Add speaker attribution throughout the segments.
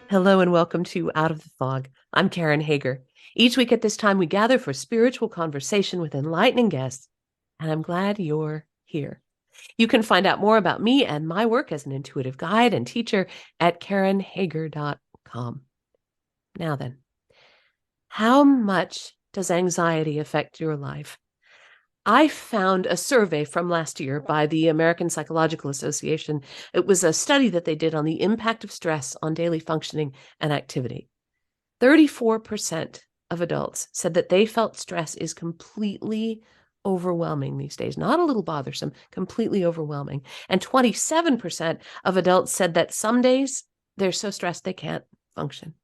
Speaker 1: Hello and welcome to Out of the Fog. I'm Karen Hager. Each week at this time, we gather for spiritual conversation with enlightening guests, and I'm glad you're here. You can find out more about me and my work as an intuitive guide and teacher at karenhager.com. Now then, how much does anxiety affect your life? I found a survey from last year by the American Psychological Association. It was a study that they did on the impact of stress on daily functioning and activity. 34% of adults said that they felt stress is completely overwhelming these days, not a little bothersome, completely overwhelming. And 27% of adults said that some days they're so stressed they can't function.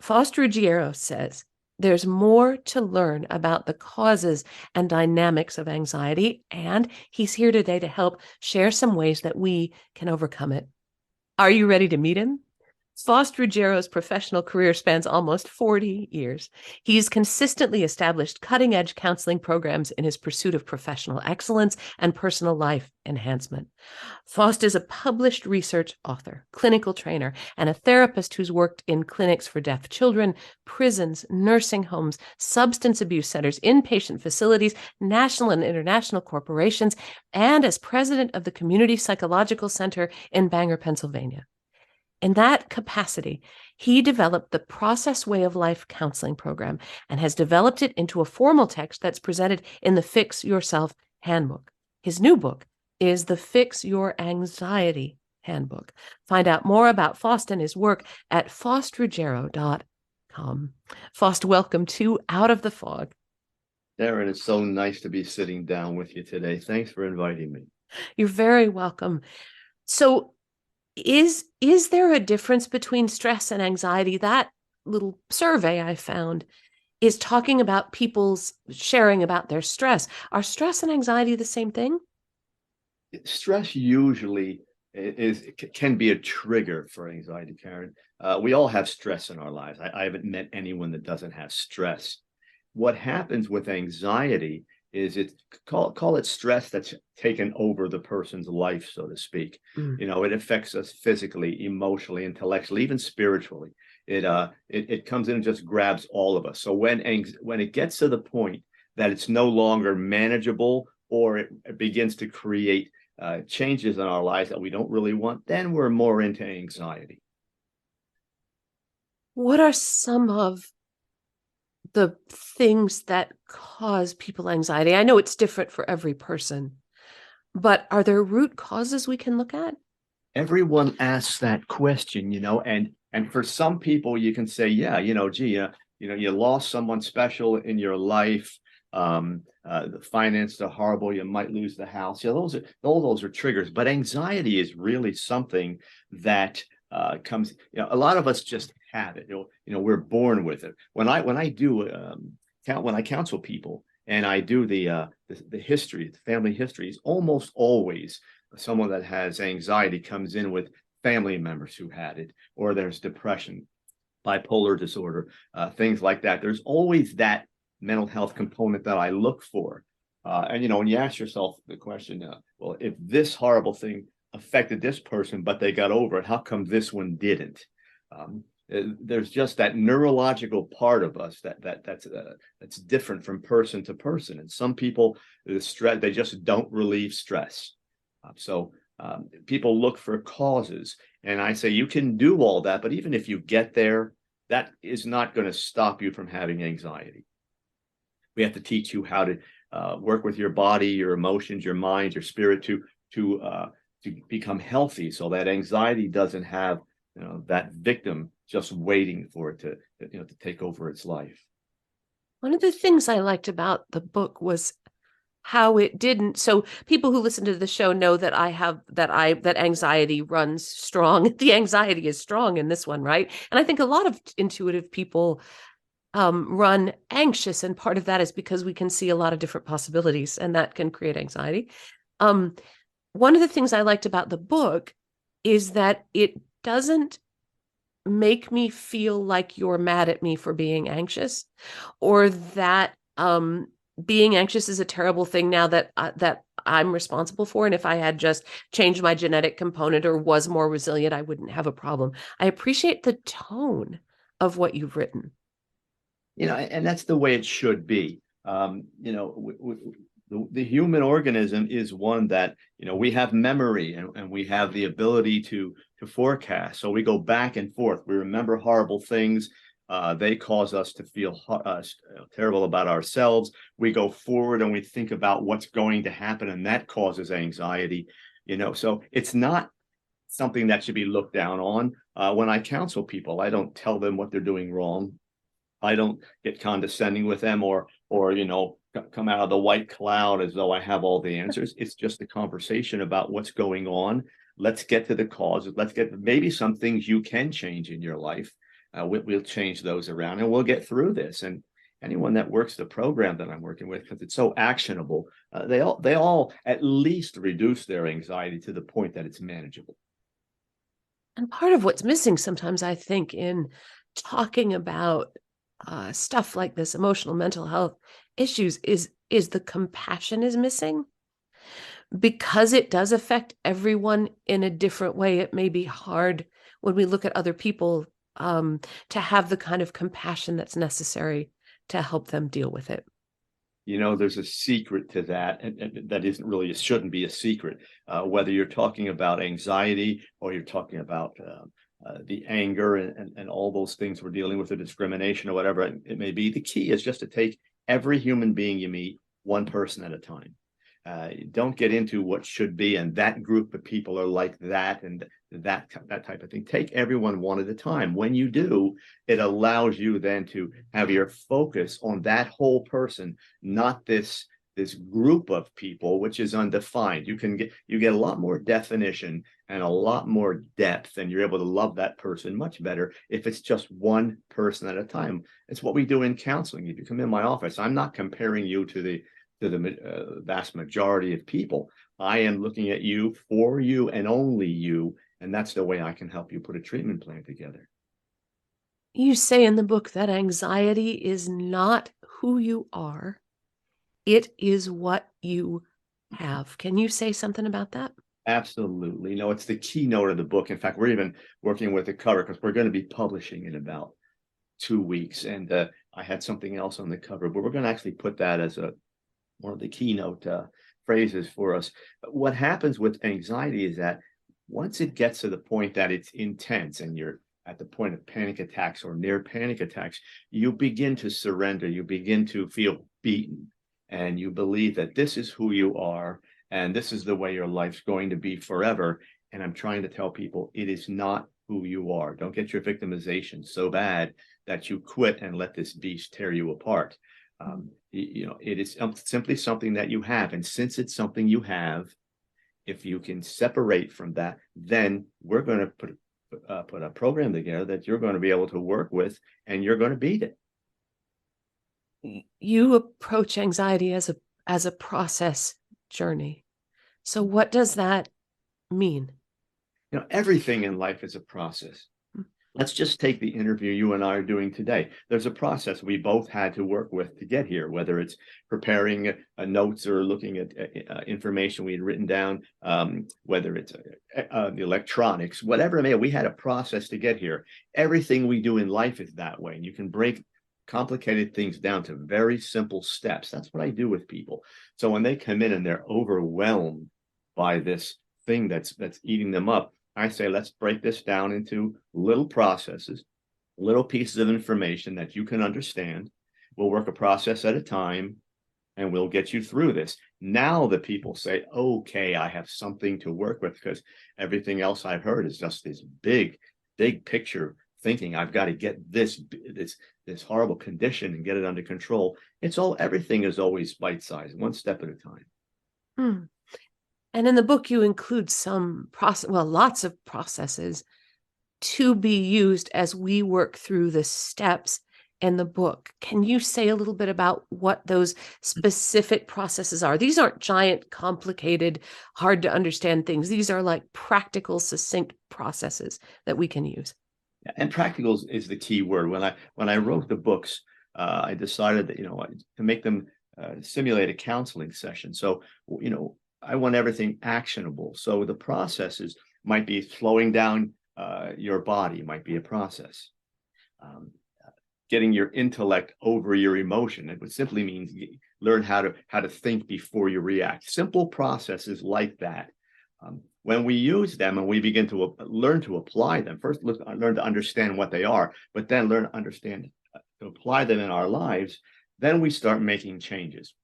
Speaker 1: Faust Ruggiero says, there's more to learn about the causes and dynamics of anxiety, and he's here today to help share some ways that we can overcome it. Are you ready to meet him? Faust Ruggiero's professional career spans almost 40 years. He's consistently established cutting-edge counseling programs in his pursuit of professional excellence and personal life enhancement. Faust is a published research author, clinical trainer, and a therapist who's worked in clinics for deaf children, prisons, nursing homes, substance abuse centers, inpatient facilities, national and international corporations, and as president of the Community Psychological Center in Bangor, Pennsylvania. In that capacity, he developed the Process Way of Life counseling program and has developed it into a formal text that's presented in the Fix Yourself Handbook. His new book is the Fix Your Anxiety Handbook. Find out more about Faust and his work at faustruggiero.com. Faust, welcome to Out of the Fog.
Speaker 2: Darren, it's so nice to be sitting down with you today. Thanks for inviting me.
Speaker 1: You're very welcome. So, is there a difference between stress and anxiety? That little survey I found is talking about people's sharing about their stress. Are stress and anxiety the same thing?
Speaker 2: Stress usually can be a trigger for anxiety, Karen. We all have stress in our lives. I haven't met anyone that doesn't have stress. What happens with anxiety is call it stress that's taken over the person's life, so to speak. It affects us physically, emotionally, intellectually, even spiritually. It comes in and just grabs all of us. So when it gets to the point that it's no longer manageable, or it begins to create changes in our lives that we don't really want, then we're more into anxiety.
Speaker 1: What are some of the things that cause people anxiety? I know it's different for every person, but are there root causes we can look at?
Speaker 2: Everyone asks that question, and for some people you can say, yeah, you lost someone special in your life. The finances are horrible. You might lose the house. Those are triggers. But anxiety is really something that comes. A lot of us just have it. We're born with it. When I counsel people and I do the history, the family histories, almost always someone that has anxiety comes in with family members who had it, or there's depression, bipolar disorder, things like that. There's always that mental health component that I look for. And when you ask yourself the question, well, if this horrible thing affected this person, but they got over it, how come this one didn't? There's just that neurological part of us that's different from person to person. And some people, the stress, they just don't relieve stress. So people look for causes, and I say you can do all that, but even if you get there, that is not going to stop you from having anxiety. We have to teach you how to work with your body, your emotions, your mind, your spirit to become healthy, so that anxiety doesn't have that victim just waiting for it to take over its life.
Speaker 1: One of the things I liked about the book was how it didn't. So people who listen to the show know that that anxiety runs strong. The anxiety is strong in this one, right? And I think a lot of intuitive people run anxious, and part of that is because we can see a lot of different possibilities, and that can create anxiety. One of the things I liked about the book is that it doesn't make me feel like you're mad at me for being anxious, or that being anxious is a terrible thing now that I'm responsible for. And if I had just changed my genetic component or was more resilient, I wouldn't have a problem. I appreciate the tone of what you've written.
Speaker 2: And that's the way it should be. The human organism is one that, we have memory, and we have the ability to forecast. So we go back and forth. We remember horrible things. They cause us to feel terrible about ourselves. We go forward and we think about what's going to happen, and that causes anxiety. So it's not something that should be looked down on. When I counsel people, I don't tell them what they're doing wrong. I don't get condescending with them or come out of the white cloud as though I have all the answers. It's just a conversation about what's going on. Let's get to the causes. Let's get maybe some things you can change in your life. We'll change those around, and we'll get through this. And anyone that works the program that I'm working with, because it's so actionable, they all at least reduce their anxiety to the point that it's manageable.
Speaker 1: And part of what's missing sometimes, I think, in talking about stuff like this, emotional mental health issues, is the compassion is missing. Because it does affect everyone in a different way, it may be hard when we look at other people to have the kind of compassion that's necessary to help them deal with it.
Speaker 2: There's a secret to that, and that isn't really, it shouldn't be a secret. Whether you're talking about anxiety or you're talking about the anger and all those things we're dealing with, the discrimination or whatever it may be, the key is just to take every human being you meet one person at a time. Don't get into what should be, and that group of people are like that, and that type of thing. Take everyone one at a time. When you do, it allows you then to have your focus on that whole person, not this group of people, which is undefined. You get a lot more definition and a lot more depth, and you're able to love that person much better if it's just one person at a time. It's what we do in counseling. If you come in my office, I'm not comparing you to the vast majority of people. I am looking at you, for you, and only you, and that's the way I can help you put a treatment plan together.
Speaker 1: You say in the book that anxiety is not who you are, it is what you have. Can you say something about that?
Speaker 2: Absolutely. No, it's the keynote of the book. In fact, we're even working with the cover because we're going to be publishing in about 2 weeks, and I had something else on the cover, but we're going to actually put that as one of the keynote phrases for us. But what happens with anxiety is that once it gets to the point that it's intense and you're at the point of panic attacks or near panic attacks, you begin to surrender. You begin to feel beaten, and you believe that this is who you are and this is the way your life's going to be forever. And I'm trying to tell people it is not who you are. Don't get your victimization so bad that you quit and let this beast tear you apart. It is simply something that you have. And since it's something you have, if you can separate from that, then we're going to put a program together that you're going to be able to work with, and you're going to beat it.
Speaker 1: You approach anxiety as a process journey. So what does that mean?
Speaker 2: Everything in life is a process. Let's just take the interview you and I are doing today. There's a process we both had to work with to get here, whether it's preparing notes or looking at information we had written down, whether it's the electronics, whatever it may be. We had a process to get here. Everything we do in life is that way. And you can break complicated things down to very simple steps. That's what I do with people. So when they come in and they're overwhelmed by this thing that's eating them up, I say, let's break this down into little processes, little pieces of information that you can understand. We'll work a process at a time, and we'll get you through this. Now the people say, okay, I have something to work with, because everything else I've heard is just this big picture thinking. I've got to get this horrible condition and get it under control. Everything is always bite-sized, one step at a time.
Speaker 1: Hmm. And in the book, you include lots of processes to be used as we work through the steps in the book. Can you say a little bit about what those specific processes are? These aren't giant, complicated, hard to understand things. These are like practical, succinct processes that we can use.
Speaker 2: And practical is the key word. When I wrote the books, I decided that to make them simulate a counseling session. So, I want everything actionable. So the processes might be slowing down your body might be a process. Um, Getting your intellect over your emotion. It would simply mean learn how to think before you react. Simple processes like that. When we use them and we begin to learn to apply them, first learn to understand what they are, but then learn to understand to apply them in our lives, then we start making changes.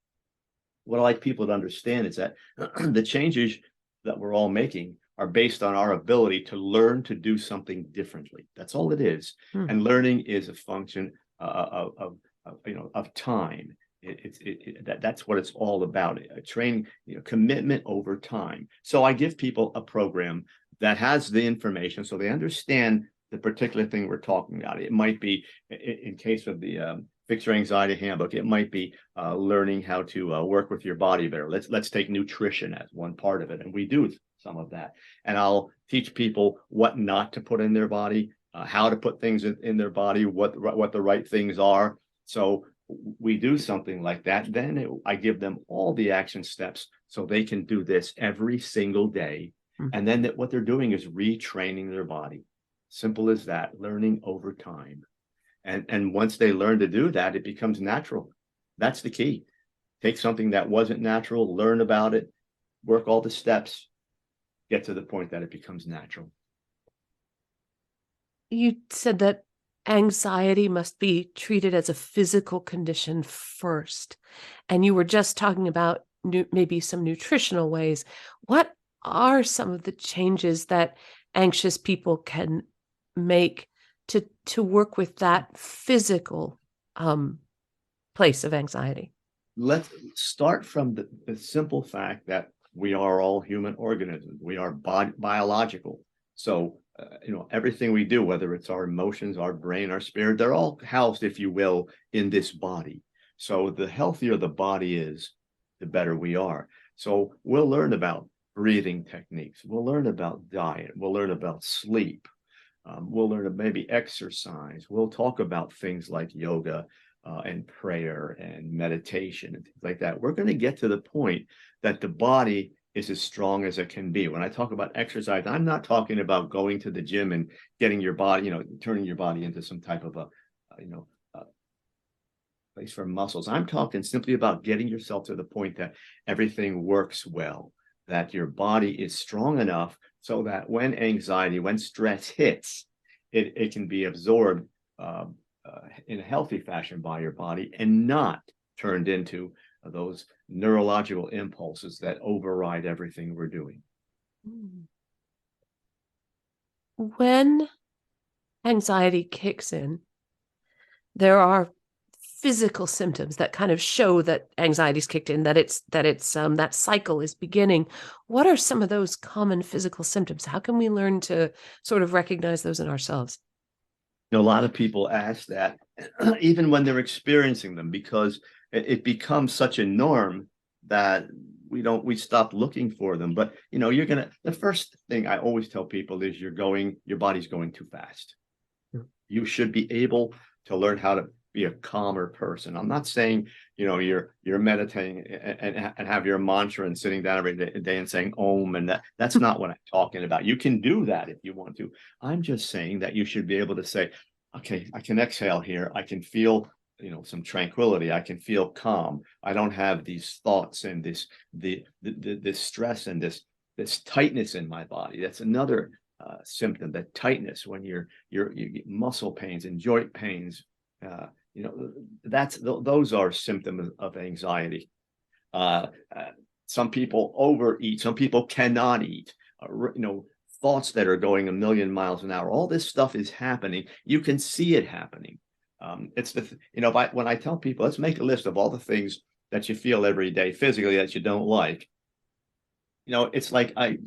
Speaker 2: What I like people to understand is that the changes that we're all making are based on our ability to learn to do something differently. That's all it is.
Speaker 1: Hmm.
Speaker 2: And learning is a function of time. That's what it's all about. A training, commitment over time. So I give people a program that has the information so they understand the particular thing we're talking about. It might be, in case of the Fix Your Anxiety Handbook, it might be learning how to work with your body better. Let's take nutrition as one part of it, and we do some of that. And I'll teach people what not to put in their body, how to put things in their body, what the right things are. So we do something like that. Then I give them all the action steps so they can do this every single day. And then what they're doing is retraining their body. Simple as that, learning over time. And once they learn to do that, it becomes natural. That's the key. Take something that wasn't natural, learn about it, work all the steps, get to the point that it becomes natural.
Speaker 1: You said that anxiety must be treated as a physical condition first. And you were just talking about maybe some nutritional ways. What are some of the changes that anxious people can make to work with that physical place of anxiety?
Speaker 2: Let's start from the simple fact that we are all human organisms. We are biological. So, everything we do, whether it's our emotions, our brain, our spirit, they're all housed, if you will, in this body. So the healthier the body is, the better we are. So we'll learn about breathing techniques. We'll learn about diet. We'll learn about sleep. We'll learn maybe exercise. We'll talk about things like yoga and prayer and meditation and things like that. We're going to get to the point that the body is as strong as it can be. When I talk about exercise, I'm not talking about going to the gym and getting your body, turning your body into some type of a place for muscles. I'm talking simply about getting yourself to the point that everything works well, that your body is strong enough so that when stress hits, it can be absorbed in a healthy fashion by your body and not turned into those neurological impulses that override everything we're doing.
Speaker 1: When anxiety kicks in, there are physical symptoms that kind of show that anxiety's kicked in, that cycle is beginning. What are some of those common physical symptoms? How can we learn to sort of recognize those in ourselves?
Speaker 2: A lot of people ask that even when they're experiencing them, because it becomes such a norm that we stop looking for them. But the first thing I always tell people is your body's going too fast. You should be able to learn how to be a calmer person. I'm not saying you're meditating and have your mantra and sitting down every day and saying Om, and that's not what I'm talking about. You can do that if you want to. I'm just saying that you should be able to say, okay, I can exhale here. I can feel some tranquility. I can feel calm. I don't have these thoughts and this stress and this tightness in my body. That's another symptom, that tightness when you get muscle pains and joint pains. Those are symptoms of anxiety. Some people overeat. Some people cannot eat. Thoughts that are going a million miles an hour. All this stuff is happening. You can see it happening. It's when I tell people, let's make a list of all the things that you feel every day physically that you don't like. It's like, I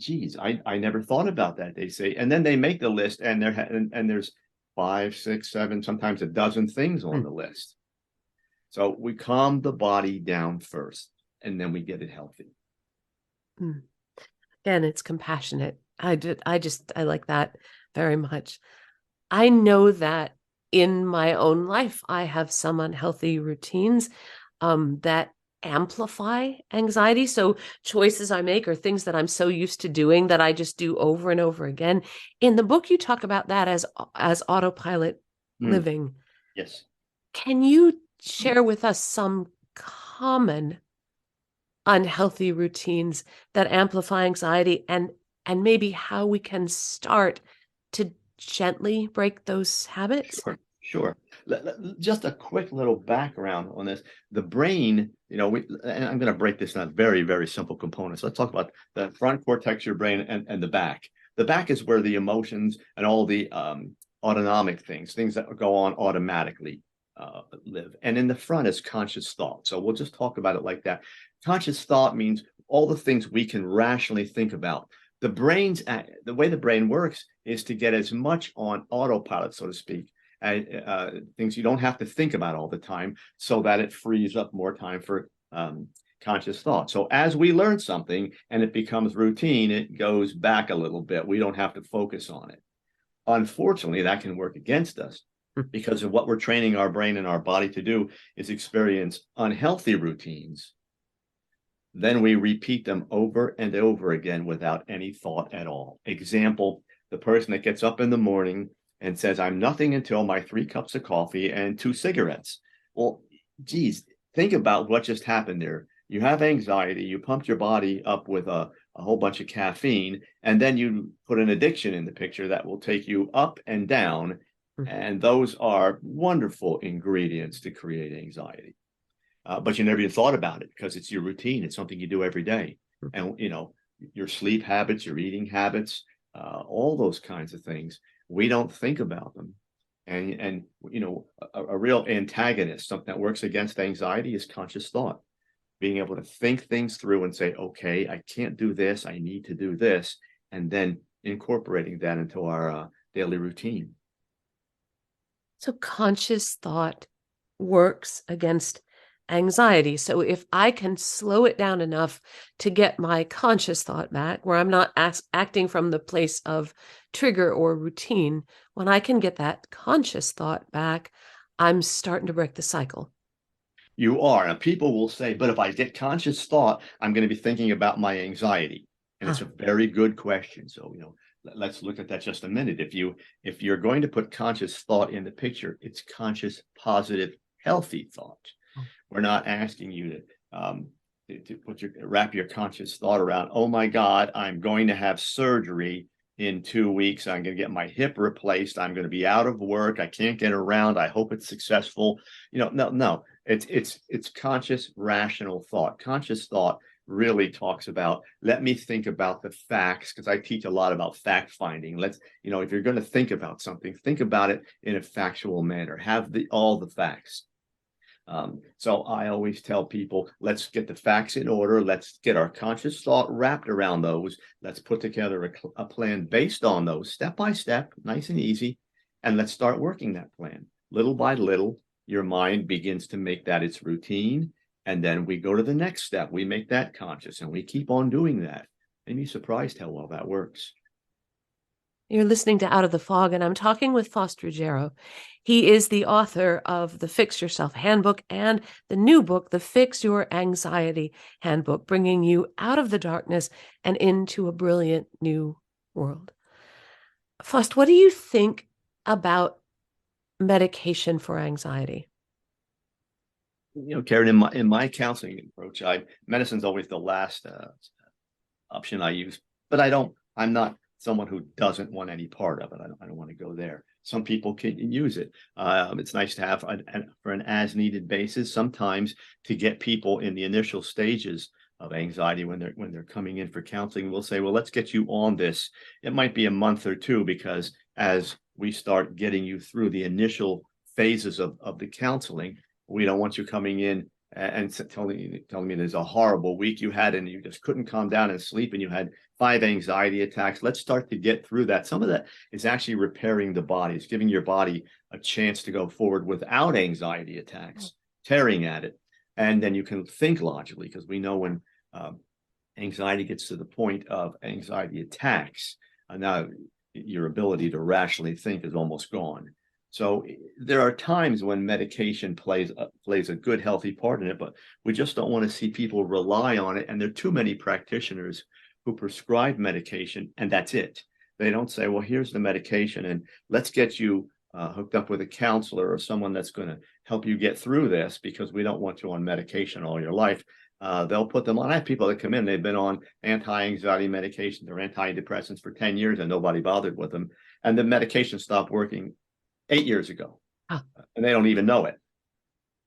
Speaker 2: never thought about that, they say. And then they make the list and there's 5, 6, 7, sometimes a dozen things on the list. So we calm the body down first, and then we get it healthy.
Speaker 1: Again, it's compassionate. I like that very much. I know that in my own life, I have some unhealthy routines that amplify anxiety. So choices I make are things that I'm so used to doing that I just do over and over again. In the book, you talk about that as autopilot
Speaker 2: Mm,
Speaker 1: living.
Speaker 2: yes.
Speaker 1: Can you share with us some common unhealthy routines that amplify anxiety and maybe how we can start to gently break those habits?
Speaker 2: Sure, sure. Just a quick little background on this. The brain, and I'm going to break this down very, very simple components. Let's talk about the front cortex of your brain and the back. The back is where the emotions and all the autonomic things that go on automatically live. And in the front is conscious thought. So we'll just talk about it like that. Conscious thought means all the things we can rationally think about. The way the brain works is to get as much on autopilot, so to speak, things you don't have to think about all the time, so that it frees up more time for conscious thought. So as we learn something and it becomes routine, it goes back a little bit. We don't have to focus on it. Unfortunately, that can work against us because of what we're training our brain and our body to do is experience unhealthy routines. Then we repeat them over and over again without any thought at all. Example, the person that gets up in the morning and says, I'm nothing until my 3 cups of coffee and 2 cigarettes. Well, geez, think about what just happened there. You have anxiety, you pumped your body up with a whole bunch of caffeine, and then you put an addiction in the picture that will take you up and down. And those are wonderful ingredients to create anxiety. But you never even thought about it because it's your routine. It's something you do every day. And, your sleep habits, your eating habits, all those kinds of things, we don't think about them. And a real antagonist, something that works against anxiety is conscious thought. Being able to think things through and say, okay, I can't do this. I need to do this. And then incorporating that into our daily routine.
Speaker 1: So conscious thought works against anxiety. So if I can slow it down enough to get my conscious thought back, where I'm not acting from the place of trigger or routine, when I can get that conscious thought back, I'm starting to break the cycle.
Speaker 2: You are. And people will say, but if I get conscious thought, I'm going to be thinking about my anxiety. And it's a very good question. So, let's look at that just a minute. If you're going to put conscious thought in the picture, it's conscious, positive, healthy thought. We're not asking you to wrap your conscious thought around, oh my God, I'm going to have surgery in 2 weeks. I'm going to get my hip replaced. I'm going to be out of work. I can't get around. I hope it's successful. No. It's conscious, rational thought. Conscious thought really talks about, let me think about the facts, because I teach a lot about fact finding. If you're going to think about something, think about it in a factual manner. Have all the facts. So I always tell people, let's get the facts in order. Let's get our conscious thought wrapped around those. Let's put together a plan based on those, step by step, nice and easy. And let's start working that plan. Little by little, your mind begins to make that its routine. And then we go to the next step. We make that conscious and we keep on doing that. And you're surprised how well that works.
Speaker 1: You're listening to Out of the Fog, and I'm talking with Faust Ruggiero. He is the author of the Fix Yourself Handbook and the new book, the Fix Your Anxiety Handbook, bringing you out of the darkness and into a brilliant new world. Faust, what do you think about medication for anxiety?
Speaker 2: Karen, in my counseling approach, medicine's always the last option I use, but I'm not someone who doesn't want any part of it. I don't want to go there. Some people can use it. It's nice to have for an as needed basis, sometimes to get people in the initial stages of anxiety when they're coming in for counseling. We'll say, well, let's get you on this. It might be a month or two, because as we start getting you through the initial phases of the counseling, we don't want you coming in and telling me there's a horrible week you had and you just couldn't calm down and sleep and you had 5 anxiety attacks. Let's start to get through that. Some of that is actually repairing the body. It's giving your body a chance to go forward without anxiety attacks, tearing at it. And then you can think logically, because we know when anxiety gets to the point of anxiety attacks, now your ability to rationally think is almost gone. So there are times when medication plays a good, healthy part in it, but we just don't want to see people rely on it. And there are too many practitioners who prescribe medication, and that's it. They don't say, well, here's the medication, and let's get you hooked up with a counselor or someone that's going to help you get through this, because we don't want you on medication all your life. They'll put them on. I have people that come in, they've been on anti-anxiety medications or antidepressants for 10 years and nobody bothered with them. And the medication stopped working 8 years ago, and they don't even know it.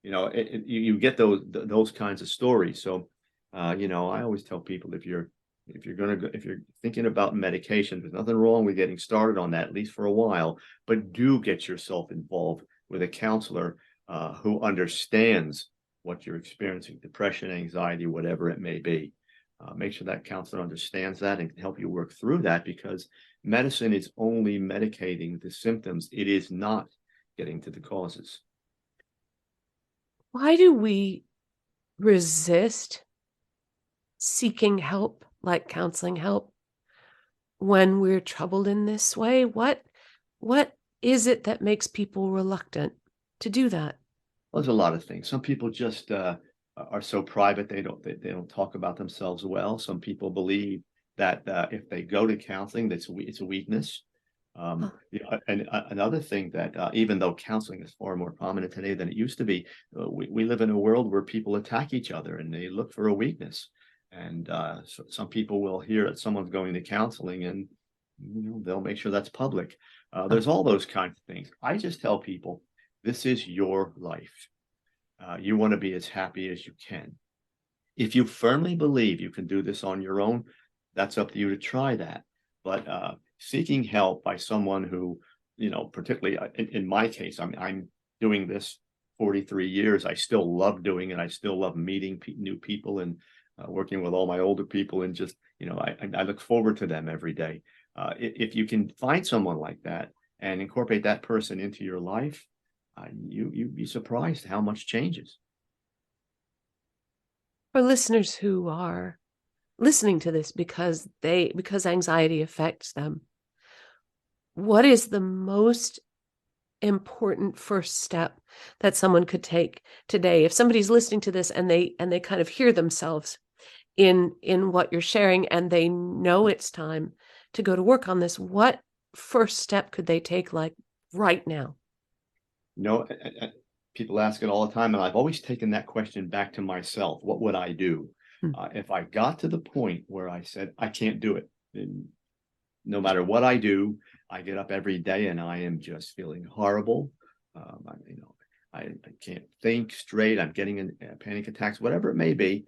Speaker 2: You get those kinds of stories. So, I always tell people, if you're thinking about medication, there's nothing wrong with getting started on that, at least for a while. But do get yourself involved with a counselor who understands what you're experiencing, depression, anxiety, whatever it may be. Make sure that counselor understands that and can help you work through that, because medicine is only medicating the symptoms. It is not getting to the causes.
Speaker 1: Why do we resist seeking help, like counseling help, when we're troubled in this way? What is it that makes people reluctant to do that?
Speaker 2: Well, there's a lot of things. Some people just are so private, they don't talk about themselves well. Some people believe that if they go to counseling, it's a weakness. And another thing, that even though counseling is far more prominent today than it used to be, we live in a world where people attack each other and they look for a weakness. And so some people will hear that someone's going to counseling, and they'll make sure that's public. There's all those kinds of things. I just tell people, this is your life. You want to be as happy as you can. If you firmly believe you can do this on your own, that's up to you to try that. But seeking help by someone who, particularly in my case, I'm doing this 43 years. I still love doing it. I still love meeting new people and working with all my older people, and just, I look forward to them every day. If you can find someone like that and incorporate that person into your life, you'd be surprised how much changes.
Speaker 1: For listeners who are listening to this because anxiety affects them, what is the most important first step that someone could take today? If somebody's listening to this and they kind of hear themselves in what you're sharing, and they know it's time to go to work on this, what first step could they take, like right now?
Speaker 2: People ask it all the time, and I've always taken that question back to myself. What would I do if I got to the point where I said, I can't do it? And no matter what I do, I get up every day and I am just feeling horrible. I can't think straight. I'm getting in panic attacks, whatever it may be.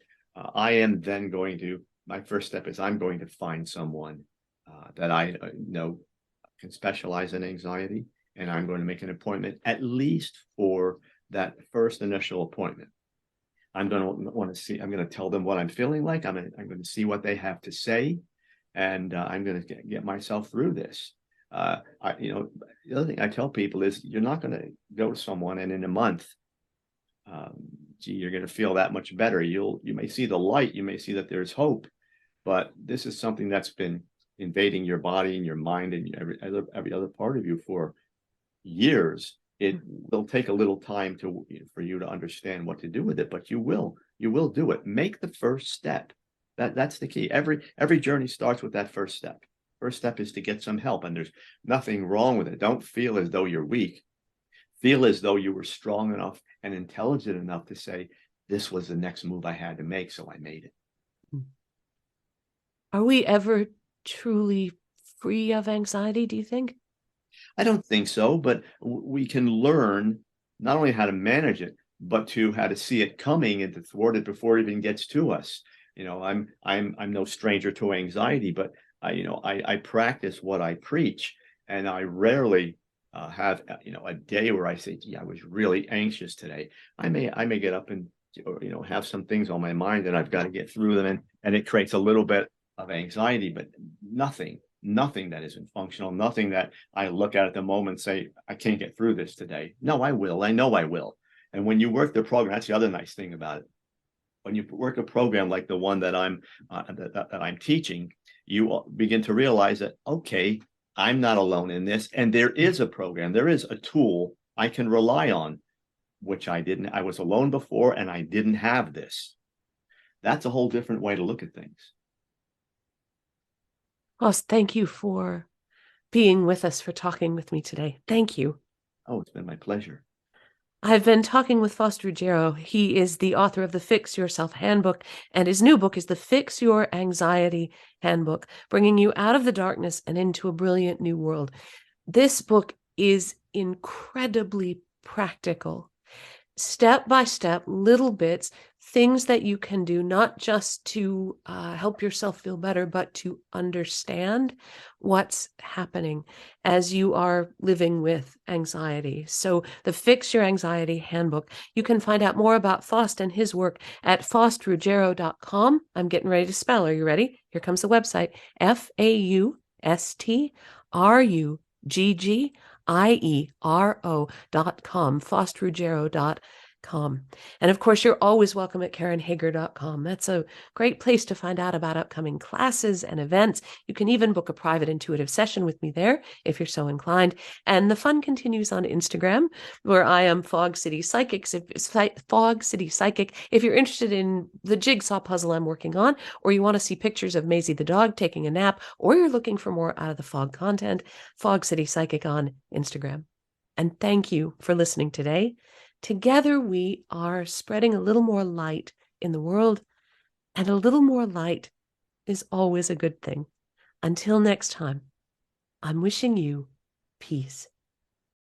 Speaker 2: I am then my first step is I'm going to find someone that I know can specialize in anxiety, and I'm going to make an appointment, at least for that first initial appointment. I'm going to tell them what I'm feeling like. I'm going to see what they have to say, and I'm going to get myself through this. The other thing I tell people is, you're not going to go to someone and in a month, you're going to feel that much better. You may see the light, you may see that there's hope, but this is something that's been invading your body and your mind and every other part of you for years. It will take a little time for you to understand what to do with it, but you will do it. Make the first step. That's the key. Every journey starts with that first step. First step is to get some help, and there's nothing wrong with it. Don't feel as though you're weak. Feel as though you were strong enough and intelligent enough to say, this was the next move I had to make, so I made it.
Speaker 1: Are we ever truly free of anxiety, do you think?
Speaker 2: I don't think so, but we can learn not only how to manage it, but how to see it coming and to thwart it before it even gets to us. I'm no stranger to anxiety, but I practice what I preach, and I rarely have a day where I say, gee, I was really anxious today. I may get up and have some things on my mind and I've got to get through them, and it creates a little bit of anxiety, but nothing that isn't functional, nothing that I look at the moment and say, I can't get through this today. No, I will. I know I will. And when you work the program, that's the other nice thing about it. When you work a program like the one that I'm teaching, you begin to realize that, okay, I'm not alone in this. And there is a program, there is a tool I can rely on, which I didn't. I was alone before and I didn't have this. That's a whole different way to look at things.
Speaker 1: Faust, thank you for being with us, for talking with me today. Thank you.
Speaker 2: Oh, it's been my pleasure.
Speaker 1: I've been talking with Faust Ruggiero. He is the author of the Fix Yourself Handbook, and his new book is the Fix Your Anxiety Handbook, bringing you out of the darkness and into a brilliant new world. This book is incredibly practical, step by step, little bits, things that you can do, not just to help yourself feel better, but to understand what's happening as you are living with anxiety. So the Fix Your Anxiety Handbook, you can find out more about Faust and his work at faustruggiero.com. I'm getting ready to spell. Are you ready? Here comes the website, FAUSTRUGGIERO.com, faustruggiero.com. And of course, you're always welcome at KarenHager.com. That's a great place to find out about upcoming classes and events. You can even book a private intuitive session with me there if you're so inclined. And the fun continues on Instagram, where I am Fog City Psychic. Fog City Psychic. If you're interested in the jigsaw puzzle I'm working on, or you want to see pictures of Maisie the dog taking a nap, or you're looking for more out of the fog content, Fog City Psychic on Instagram. And thank you for listening today. Together, we are spreading a little more light in the world, and a little more light is always a good thing. Until next time, I'm wishing you peace.